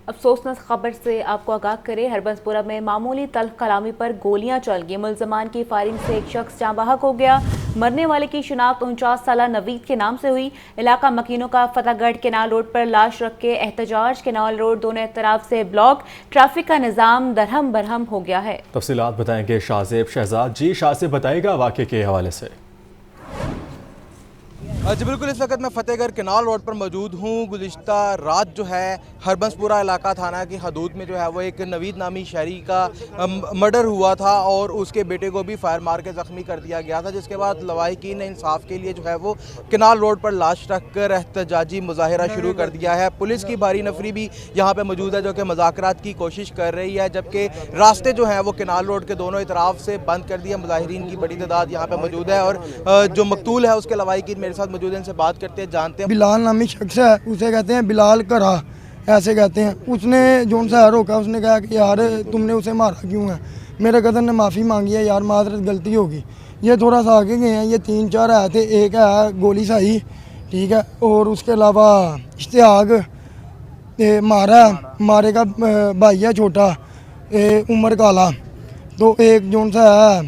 افسوسناک خبر سے آپ کو آگاہ کرے، ہربنسپورہ میں معمولی تلخ کلامی پر گولیاں چل گئی۔ ملزمان کی فائرنگ سے ایک شخص جاں بحق ہو گیا۔ مرنے والے کی شناخت 49 سالہ نوید کے نام سے ہوئی۔ علاقہ مکینوں کا فتح گڑھ کینال روڈ پر لاش رکھ کے احتجاج، کینال روڈ دونوں اطراف سے بلاک، ٹریفک کا نظام درہم برہم ہو گیا ہے۔ تفصیلات بتائیں گے شاہ شہزاد جی۔ شاہ سے بتائے گا واقعے کے حوالے سے۔ جی بالکل، اس وقت میں فتح گڑھ کینال روڈ پر موجود ہوں۔ گزشتہ رات جو ہے ہربنسپورہ علاقہ تھانہ کی حدود میں جو ہے وہ ایک نوید نامی شہری کا مرڈر ہوا تھا اور اس کے بیٹے کو بھی فائر مار کے زخمی کر دیا گیا تھا، جس کے بعد لواحقین نے انصاف کے لیے جو ہے وہ کینال روڈ پر لاش رکھ کر احتجاجی مظاہرہ شروع کر دیا ہے۔ پولیس کی بھاری نفری بھی یہاں پہ موجود ہے جو کہ مذاکرات کی کوشش کر رہی ہے، جبکہ راستے جو ہیں وہ کینال روڈ کے دونوں اطراف سے بند کر دیے۔ مظاہرین کی بڑی تعداد یہاں پہ موجود ہے اور جو مقتول ہے اس کے لواحقین میرے ساتھ موجود ہیں، ان سے بات کرتے ہیں، جانتے ہیں۔ بلال نامی شخص ہے، اسے کہتے ہیں بلال کرا، ایسے کہتے ہیں۔ اس نے جو ان سے روکا، اس نے کہا کہ یار تم نے اسے مارا کیوں ہے؟ میرے قدر نے معافی مانگی ہے، یار معذرت غلطی ہوگی۔ یہ تھوڑا سا آگے گئے ہیں، یہ 3-4 آئے تھے، ایک ہے گولی سائی، ٹھیک ہے، اور اس کے علاوہ اشتیاق مارے کا بھائی ہے چھوٹا، عمر کالا، تو ایک جو ان سے ہے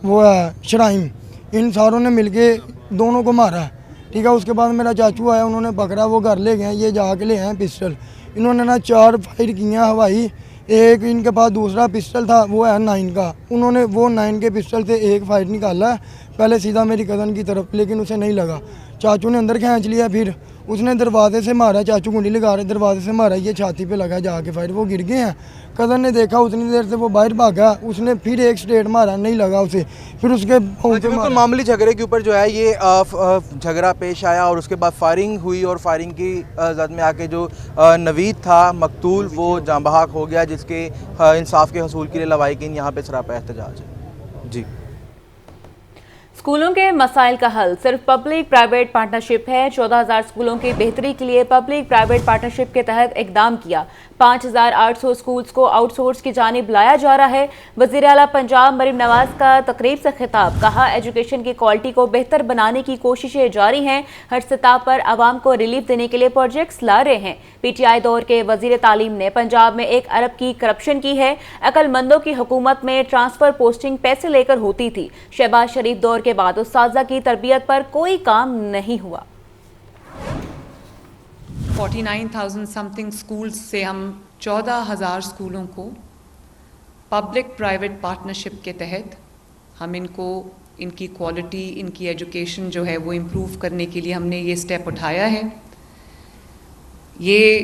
وہ ہے شرائم۔ ان ساروں نے مل کے دونوں کو مارا، ٹھیک ہے۔ اس کے بعد میرا چاچو آیا، انہوں نے پکڑا، وہ گھر لے گئے، یہ جا کے لے آئے پسٹل۔ انہوں نے 4 فائر کی ہیں ہوائی، ایک ان کے پاس دوسرا پسٹل تھا، وہ ہے 9 کا، انہوں نے وہ 9 کے پسٹل سے ایک فائر نکالا ہے پہلے سیدھا میری کزن کی طرف، لیکن اسے نہیں لگا۔ چاچو نے اندر کھینچ لیا، پھر اس نے دروازے سے مارا، چاچو کنڈی لگا رہے، دروازے سے مارا، یہ چھاتی پہ لگا جا کے فائر، وہ گر گئے ہیں۔ کزن نے دیکھا، اتنی دیر سے وہ باہر بھاگا، اس نے پھر ایک سٹیٹ مارا، نہیں لگا اسے، پھر اس کے بالکل معمولی جھگڑے کے اوپر جو ہے یہ جھگڑا پیش آیا اور اس کے بعد فائرنگ ہوئی اور فائرنگ کی زد میں آ کے جو نوید تھا مقتول وہ جاں بحق ہو گیا، جس کے انصاف کے حصول کے لیے لواحقین یہاں پہ سراپا احتجاج ہے۔ جی، اسکولوں کے مسائل کا حل صرف پبلک پرائیویٹ پارٹنرشپ ہے۔ 14,000 اسکولوں کی بہتری کے لیے پبلک پرائیویٹ پارٹنرشپ کے تحت اقدام کیا۔ 5,800 اسکولز کو آؤٹ سورس کی جانب لایا جا رہا ہے۔ وزیر اعلیٰ پنجاب مریم نواز کا تقریب سے خطاب، کہا ایجوکیشن کی کوالٹی کو بہتر بنانے کی کوششیں جاری ہیں، ہر سطح پر عوام کو ریلیف دینے کے لیے پروجیکٹس لا رہے ہیں۔ پی ٹی آئی دور کے وزیر تعلیم نے پنجاب میں 1 ارب کی کرپشن کی ہے، عقل مندوں کی حکومت میں ٹرانسفر پوسٹنگ پیسے لے کر ہوتی تھی۔ شہباز شریف دور کے بعد اساتذہ کی تربیت پر کوئی کام نہیں ہوا۔ 49,000 سمتھنگ سکولز سے ہم 14,000 اسکولوں کو پبلک پرائیویٹ پارٹنرشپ کے تحت ہم ان کی کوالٹی، ان کی ایجوکیشن جو ہے وہ امپروو کرنے کے لیے ہم نے یہ سٹیپ اٹھایا ہے۔ یہ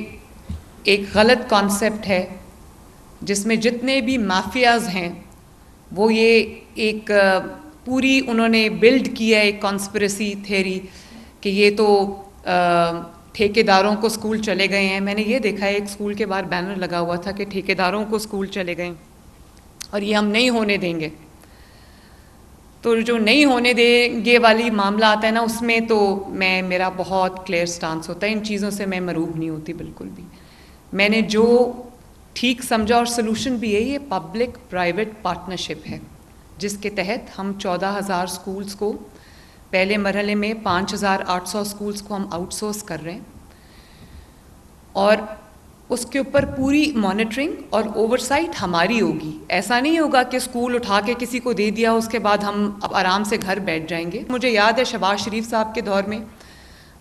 ایک غلط کانسیپٹ ہے جس میں جتنے بھی مافیاز ہیں وہ یہ ایک پوری انہوں نے بلڈ کیا ایک کانسپریسی تھیوری کہ یہ تو ٹھیکیداروں کو اسکول چلے گئے ہیں۔ میں نے یہ دیکھا ہے ایک اسکول کے باہر بینر لگا ہوا تھا کہ ٹھیکیداروں کو اسکول چلے گئے اور یہ ہم نہیں ہونے دیں گے۔ تو جو نہیں ہونے دیں گے والی معاملہ آتا ہے نا، اس میں تو میرا بہت کلیئر سٹانس ہوتا ہے، ان چیزوں سے میں مروب نہیں ہوتی بالکل بھی۔ میں نے جو ٹھیک سمجھا اور سلوشن بھی ہے، یہ پبلک پرائیویٹ پارٹنرشپ ہے، جس کے تحت ہم 14,000 اسکولز کو پہلے مرحلے میں 5,800 اسکولز کو ہم آؤٹ سورس کر رہے ہیں اور اس کے اوپر پوری مانیٹرنگ اور اوورسائٹ ہماری ہوگی۔ ایسا نہیں ہوگا کہ اسکول اٹھا کے کسی کو دے دیا، اس کے بعد ہم اب آرام سے گھر بیٹھ جائیں گے۔ مجھے یاد ہے شہباز شریف صاحب کے دور میں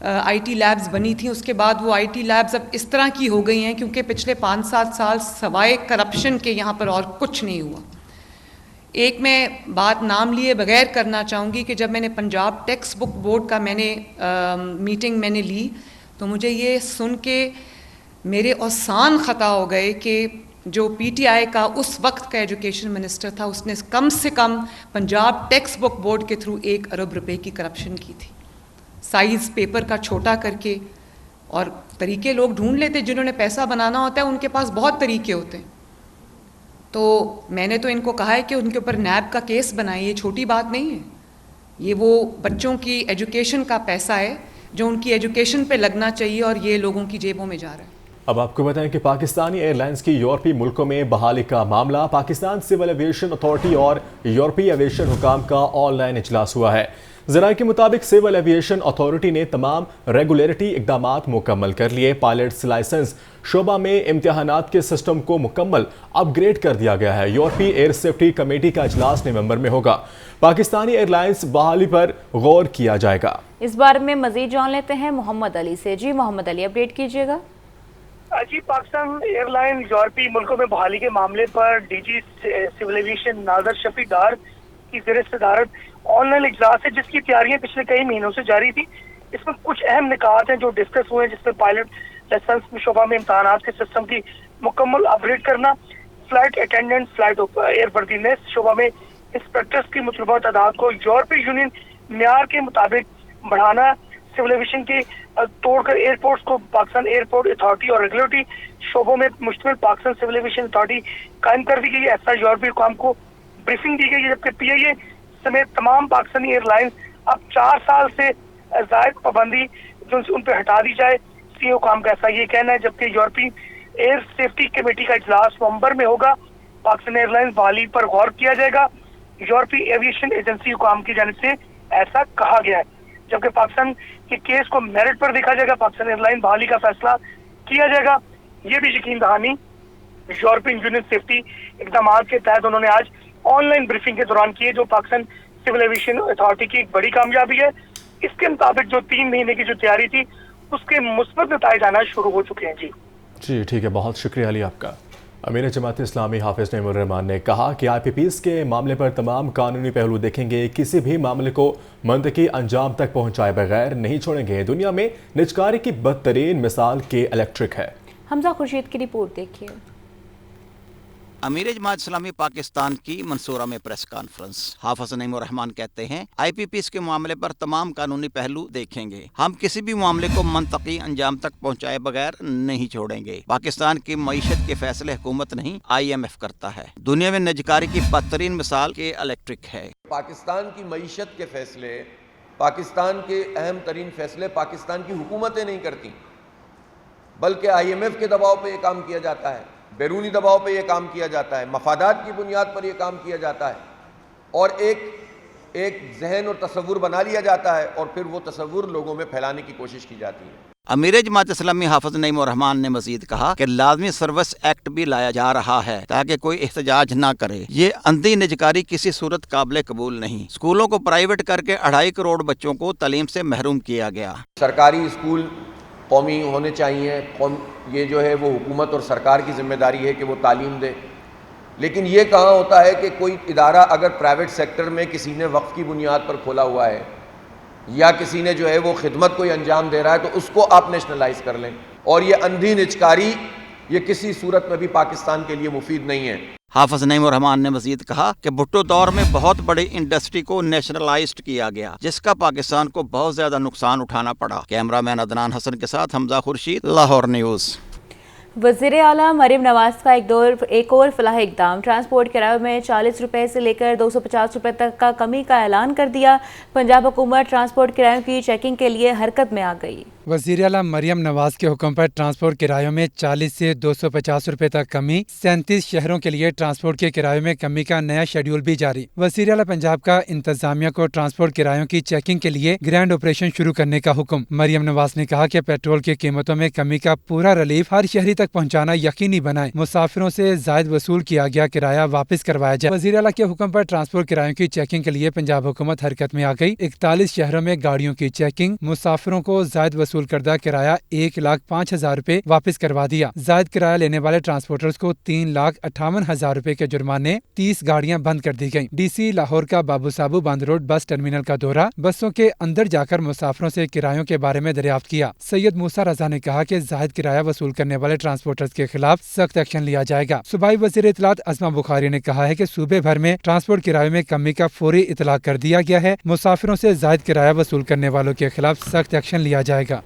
آئی ٹی لیبز بنی تھیں، اس کے بعد وہ آئی ٹی لیبز اب اس طرح کی ہو گئی ہیں کیونکہ پچھلے 5-7 سال سوائے کرپشن کے یہاں پر اور کچھ نہیں ہوا۔ ایک میں بات نام لیے بغیر کرنا چاہوں گی کہ جب میں نے پنجاب ٹیکسٹ بک بورڈ کا میٹنگ میں نے لی تو مجھے یہ سن کے میرے اوسان خطا ہو گئے کہ جو پی ٹی آئی کا اس وقت کا ایجوکیشن منسٹر تھا، اس نے کم سے کم پنجاب ٹیکسٹ بک بورڈ کے تھرو 1 ارب روپے کی کرپشن کی تھی، سائز پیپر کا چھوٹا کر کے۔ اور طریقے لوگ ڈھونڈ لیتے، جنہوں نے پیسہ بنانا ہوتا ہے ان کے پاس بہت طریقے ہوتے ہیں۔ تو میں نے تو ان کو کہا ہے کہ ان کے اوپر نیب کا کیس بنائیں، یہ چھوٹی بات نہیں ہے، یہ وہ بچوں کی ایجوکیشن کا پیسہ ہے جو ان کی ایجوکیشن پہ لگنا چاہیے اور یہ لوگوں کی جیبوں میں جا رہا ہے۔ اب آپ کو بتائیں کہ پاکستانی ایئر لائنز کی یورپی ملکوں میں بحالی کا معاملہ، پاکستان سول ایویشن اتھارٹی اور یورپی ایویشن حکام کا آن لائن اجلاس ہوا ہے۔ ज़राए के मुताबिक सिविल एविएशन अथॉरिटी ने तमाम रेगुलेटरी इकदामात मुकम्मल कर लिए। पायलट्स लाइसेंस शोबा में इम्तिहानात के सिस्टम को मुकम्मल अपग्रेड कर दिया गया है। यूरोपीय एयर सेफ्टी कमेटी का इजलास नवंबर में होगा। पाकिस्तानी एयरलाइंस बहाली पर गौर किया जाएगा। इस बारे में मजीद जान लेते हैं मोहम्मद अली से। जी मोहम्मद अली, अपडेट कीजिएगा। जी, पाकिस्तान एयरलाइन यूरोपीय मुल्कों में बहाली के मामले पर डीजी सिविल एविएशन नाजर शफी डार की ज़ेर सदारत ऑनलाइन इजलास है, जिसकी तैयारियां पिछले कई महीनों से जारी थी। इसमें कुछ अहम निकात हैं जो डिस्कस हुए हैं, जिसमें पायलट लाइसेंस शोबा में इम्तहानात के सिस्टम की मुकम्मल अपग्रेड करना, फ्लाइट अटेंडेंट, फ्लाइट एयरवर्दीनेस शोबा में इंस्पेक्टर्स की मतलूबा तादाद को यूरोपीय यूनियन म्यार के मुताबिक बढ़ाना, सिविल एविएशन के तोड़कर एयरपोर्ट्स को पाकिस्तान एयरपोर्ट अथॉरिटी और रेगुलेटरी शोबों में मुश्तमिल पाकिस्तान सिविल एविएशन अथॉरिटी कायम कर दी गई। ऐसा यूरोपीय कौम को ब्रीफिंग दी गई है, जबकि पीआईए समेत तमाम पाकिस्तानी एयरलाइंस अब 4 साल से जायद पाबंदी जो उन पर हटा दी जाए। सीईओ कौम का ऐसा ये कहना है, जबकि यूरोपीय एयर सेफ्टी कमेटी का इजलास नवंबर में होगा। पाकिस्तान एयरलाइंस बहाली पर गौर किया जाएगा। यूरोपीय एविएशन एजेंसी हुकाम की जानिब से ऐसा कहा गया है, जबकि पाकिस्तान के केस को मेरिट पर देखा जाएगा। पाकिस्तान एयरलाइन बहाली का फैसला किया जाएगा। ये भी यकीन दहानी यूरोपियन यूनियन सेफ्टी इकदाम के तहत उन्होंने आज ऑनलाइन ब्रीफिंग के दौरान की है, जो पाकिस्तान सिविल एविएशन अथॉरिटी की एक बड़ी कामयाबी है। इसके मुताबिक जो 3 महीने की जो तैयारी थी उसके मुस्बत नतीजे आना शुरू हो चुके हैं। जी ठीक है, बहुत शुक्रिया अली आपका। अमीर जमात इस्लामी हाफिज नईमुर रहमान ने कहा कि IPPs के मामले पर तमाम कानूनी पहलू देखेंगे, किसी भी मामले को मंतकी अंजाम तक पहुंचाए बगैर नहीं छोड़ेंगे। दुनिया में निजकारी की बदतरीन मिसाल के इलेक्ट्रिक है। हमजा खुर्शीद की रिपोर्ट देखिए। अमीर जमात इस्लामी पाकिस्तान की मंसूरा में प्रेस कॉन्फ्रेंस। हाफिज नईमुर रहमान कहते हैं, IPPs के मामले पर तमाम कानूनी पहलू देखेंगे, हम किसी भी मामले को मंतकी अंजाम तक पहुंचाए बगैर नहीं छोड़ेंगे। पाकिस्तान की मईशत के फैसले हुकूमत नहीं IMF करता है। दुनिया में निजकारी की बदतरीन मिसाल के इलेक्ट्रिक है। पाकिस्तान की मईशत के फैसले, पाकिस्तान के अहम तरीन फैसले पाकिस्तान की हुकूमतें नहीं करती, बल्कि IMF के दबाव पे ये काम किया जाता है, बैरूनी दबाव पे ये काम किया जाता है, मफादात की बुनियाद पर ये काम किया जाता है, और एक जहन और तसव्वुर बना लिया जाता है, और फिर वो तसव्वुर लोगों में फैलाने की कोशिश की जाती है। अमीर जमात इस्लामी हाफिज नईमुर रहमान ने मजीद कहा कि लाजमी सर्विस एक्ट भी लाया जा रहा है ताकि कोई एहतजाज ना करे। ये अंधी निजकारी किसी सूरत काबिल कबूल नहीं। स्कूलों को प्राइवेट करके 2.5 करोड़ बच्चों को तालीम से महरूम किया गया। सरकारी स्कूल कौमी होने चाहिए, ये जो है वो हुकूमत और सरकार की जिम्मेदारी है कि वो तालीम दे। लेकिन ये कहाँ होता है कि कोई इदारा अगर प्राइवेट सेक्टर में किसी ने वक्फ की बुनियाद पर खोला हुआ है या किसी ने जो है वो खिदमत कोई अंजाम दे रहा है, तो उसको आप नेशनलाइज कर लें। और ये अंधी निजकारी ये किसी सूरत में भी पाकिस्तान के लिए मुफीद नहीं है। हाफिज नईमुर रहमान ने मजीद कहा कि भुट्टो दौर में बहुत बड़ी इंडस्ट्री को नेशनलाइज्ड किया गया, जिसका पाकिस्तान को बहुत ज्यादा नुकसान उठाना पड़ा। कैमरामैन अदनान हसन के साथ हमजा खुर्शीद, लाहौर न्यूज़। वज़ीर आला मरीम नवाज का एक और फलाह इकदाम। ट्रांसपोर्ट किराए में 40 रुपये से लेकर 250 रुपये तक का कमी का ऐलान कर दिया। पंजाब हुकूमत ट्रांसपोर्ट किरायों की चेकिंग के लिए हरकत में आ गई। वज़ीर आला मरियम नवाज के हुक्म पर ट्रांसपोर्ट किरायों में 40 से 250 रुपये तक कमी। 37 शहरों के लिए ट्रांसपोर्ट के किरायों में कमी का नया शेड्यूल भी जारी। वज़ीर आला पंजाब का इंतजामिया को ट्रांसपोर्ट किरायों की चेकिंग के लिए ग्रैंड ऑपरेशन शुरू करने का हुक्म। मरियम नवाज ने कहा कि पेट्रोल की कीमतों में कमी का पूरा रिलीफ हर शहरी तक पहुँचाना यकीनी बनाए। मुसाफिरों से जायद वसूल किया गया किराया वापस करवाया जाए। वज़ीर आला के हुक्म पर ट्रांसपोर्ट किरायों की चेकिंग के लिए पंजाब हुकूमत हरकत में आ गई। 41 शहरों में गाड़ियों की चेकिंग। मुसाफिरों को जायद वसूल करदा किराया 1,05,000 रुपए वापस करवा दिया। जायद किराया लेने वाले ट्रांसपोर्टर्स को 3,58,000 रुपए के जुर्माने। 30 गाड़ियां बंद कर दी गयी। DC लाहौर का बाबू साबू बंद रोड बस टर्मिनल का दौरा। बसों के अंदर जाकर मुसाफिरों से किरायों के बारे में दरियाफ्त किया। सैयद मूसा रजा ने कहा कि जायद किराया वसूल करने वाले ट्रांसपोर्टर्स के खिलाफ सख्त एक्शन लिया जाएगा। सूबाई वज़ीर इत्तलात अज़मा बुखारी ने कहा है कि सूबे भर में ट्रांसपोर्ट किराए में कमी का फौरी इतलाक कर दिया गया है। मुसाफिरों से जायद किराया वसूल करने वालों के खिलाफ सख्त एक्शन लिया जाएगा।